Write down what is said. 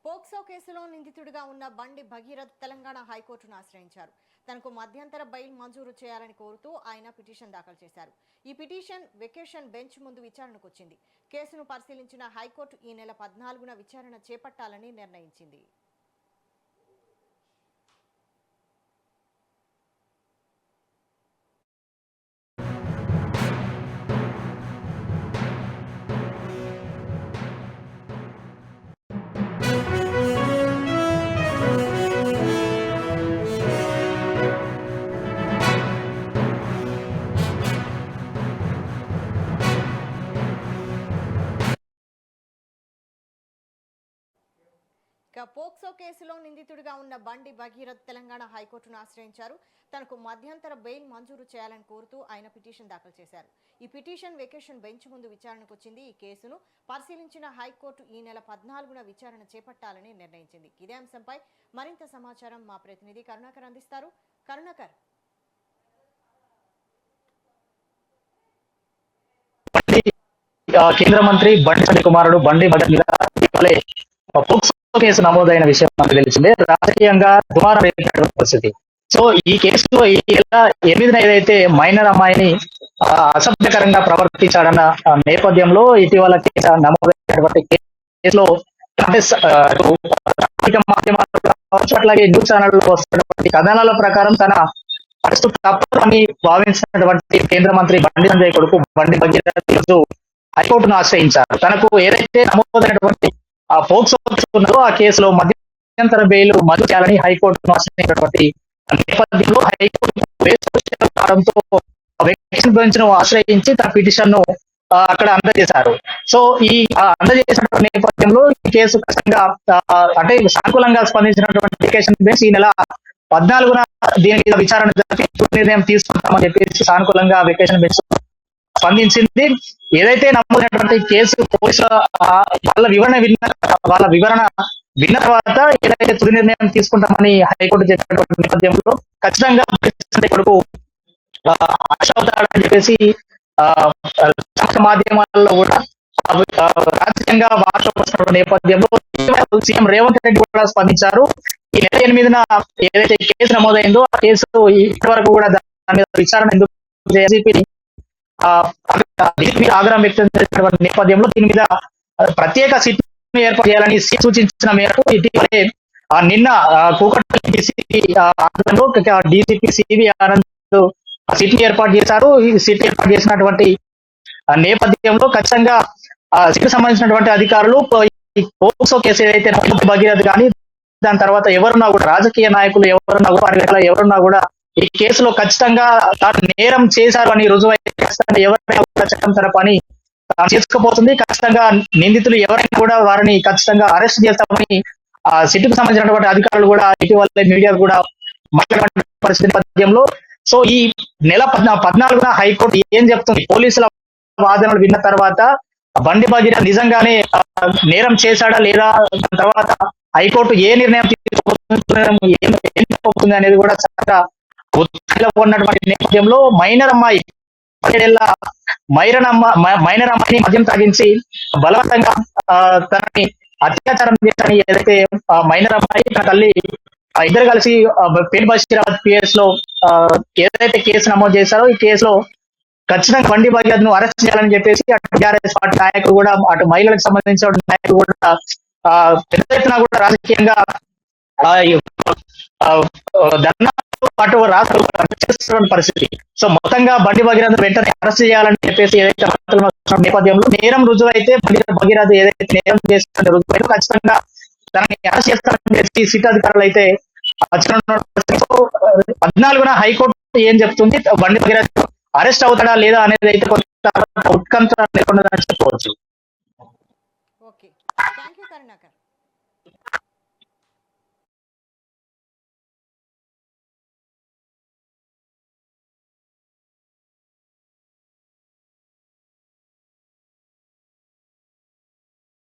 POCSO కేసులో నిందితుడిగా ఉన్న బండి భగీరథ్ తెలంగాణ హైకోర్టును ఆశ్రయించారు. తనకు మధ్యంతర బెయిల్ మంజూరు చేయాలని కోరుతూ ఆయన పిటిషన్ దాఖలు చేశారు. ఈ పిటిషన్ వెకేషన్ బెంచ్ ముందు విచారణకు వచ్చింది. కేసును పరిశీలించిన హైకోర్టు ఈ నెల 14న విచారణ చేపట్టాలని నిర్ణయించింది. పోక్సో కేసులో నిందితుడిగా ఉన్న బండి భగీరథ్ తెలంగాణ హైకోర్టును ఆశ్రయించారు. తనకు మధ్యంతర బెయిల్ మంజూరు చేయాలని కోరుతూ ఆయన పిటిషన్ దాఖలు చేశారు. ఈ పిటిషన్ వెకేషన్ బెంచ్ ముందు విచారణకు వచ్చింది. ఈ కేసును పరిశీలించిన హైకోర్టు ఈ నెల 14న విచారణ చేపట్టాలని నిర్ణయించింది. ఇదే అంశంపై మరింత సమాచారం మా ప్రతినిధి కరుణాకర్ అందిస్తారు. కరుణాకర్, కేంద్ర మంత్రి బండి కుమారుడు బండి పోక్సో కేసు నమోదైన విషయం మనకు తెలిసిందే. రాజకీయంగా దుమారం రేపినటువంటి పరిస్థితి. సో ఈ కేసులో ఈ నెల 8న ఏదైతే మైనర్ అమ్మాయిని అసభ్యకరంగా ప్రవర్తించాడన్న నేపథ్యంలో ఇటీవల కేసు నమోదైనటువంటి కేసులో మాధ్యమాలు కావచ్చు, అట్లాగే న్యూస్ ఛానల్లో వస్తున్నటువంటి కథనాల ప్రకారం తన అరెస్టు తప్పదు అని భావించినటువంటి కేంద్ర మంత్రి బండి సంజయ్ కొడుకు బండి భగీరథ్ హైకోర్టును ఆశ్రయించారు. తనకు ఏదైతే నమోదైనటువంటి పోక్సో ఉన్నదో ఆ కేసులో మధ్యంతర బెయిల్ మంజూరు చేయాలని హైకోర్టును ఆశ్రయించినటువంటి నేపథ్యంలో హైకోర్టు వెకేషన్ బెంచ్ ను ఆశ్రయించి తన పిటిషన్ ను అక్కడ అందజేశారు. సో ఈ అందజేసిన నేపథ్యంలో ఈ కేసు ఖచ్చితంగా అంటే సానుకూలంగా స్పందించినటువంటి వెకేషన్ బెంచ్ ఈ నెల 14న దీని మీద విచారణ జరిపి నిర్ణయం తీసుకుంటామని చెప్పేసి సానుకూలంగా వెకేషన్ బెంచ్ స్పందించింది. ఏదైతే నమోదైనటువంటి కేసు పోలీసుల వాళ్ళ వివరణ విన్న తర్వాత ఏదైతే తుది నిర్ణయం తీసుకుంటామని హైకోర్టు చెప్పినటువంటి నేపథ్యంలో ఖచ్చితంగా కొడుకు అవుతాడని చెప్పేసి మాధ్యమాల్లో కూడా రాజకీయంగా వార్త వస్తున్న నేపథ్యంలో సీఎం రేవంత్ రెడ్డి కూడా స్పందించారు. ఈ నెల 8న ఏదైతే కేసు నమోదైందో ఆ కేసు ఇప్పటి వరకు కూడా దాని మీద విచారణ ఎందుకు ఆగ్రహం వ్యక్తం చేసినటువంటి నేపథ్యంలో దీని మీద ప్రత్యేక సిట్ ఏర్పాటు చేయాలని సూచించిన మేరకు ఇటీవలే నిన్న కూకట్పల్లి డీసీపీ ఆధ్వర్యంలో డీసీపీ సివి ఆనంద్ సిట్ ఏర్పాటు చేశారు. ఈ సిట్ ఏర్పాటు చేసినటువంటి నేపథ్యంలో ఖచ్చితంగా సిట్ సంబంధించినటువంటి అధికారులు పోక్సో కేసు ఏదైతే భగీరథ్ కానీ దాని తర్వాత ఎవరున్నా కూడా రాజకీయ నాయకులు ఎవరున్నా కూడా ఈ కేసులో ఖచ్చితంగా తాను నేరం చేశారు అని రుజువైతే ఖచ్చితంగా ఎవరైనా కూడా చట్టం తన పని తాను చేసుకుపోతుంది. ఖచ్చితంగా నిందితులు ఎవరైనా కూడా వారిని ఖచ్చితంగా అరెస్ట్ చేస్తామని సిటీకి సంబంధించినటువంటి అధికారులు కూడా ఇటీవల మీడియా కూడా మాట్లాడిన పరిస్థితి నేపథ్యంలో సో ఈ నెల 14న హైకోర్టు ఏం చెప్తుంది, పోలీసుల వాదనలు విన్న తర్వాత బండి భగీరథ్ నిజంగానే నేరం చేశాడా లేదా, దాని తర్వాత హైకోర్టు ఏ నిర్ణయం తీసుకోబోతుంది అనేది కూడా చాలా ఒత్తిడిలో ఉన్నటువంటి నేపథ్యంలో మైనర్ అమ్మాయి 17 ఏళ్ల మైనర్ అమ్మాయిని మద్యం తాగించి బలవంతంగా తనని అత్యాచారం చేశారని ఏదైతే మైనర్ అమ్మాయి తన తల్లి ఇద్దరు కలిసి పేరు బషీరాబాద్ పిఎస్ లో ఏదైతే కేసు నమోదు చేశారో ఈ కేసులో ఖచ్చితంగా బండి భగీరథ్ ను అరెస్ట్ చేయాలని చెప్పేసి అటు టీఆర్ఎస్ పార్టీ నాయకులు కూడా అటు మహిళలకు సంబంధించిన నాయకులు కూడా పెద్ద ఎత్తున కూడా రాజకీయంగా అటు రాష్ట్ర పరిస్థితి. సో మొత్తంగా బండి భగీరథ్ వెంటనే అరెస్ట్ చేయాలని చెప్పేసి ఏదైతే నేపథ్యంలో నేరం రుజువు అయితే భగీరథ్ ఏదైతే నేరం చేస్తున్న రుజువు ఖచ్చితంగా దాన్ని అరెస్ట్ చేస్తారని చెప్పి సిట్ అధికారులు అయితే 14న హైకోర్టు ఏం చెప్తుంది, బండి భగీరథ్ అరెస్ట్ అవుతాడా లేదా అనేది అయితే కొంత ఉత్కంఠ లేకుండా చెప్పవచ్చు. Okay, thank you Karunakar.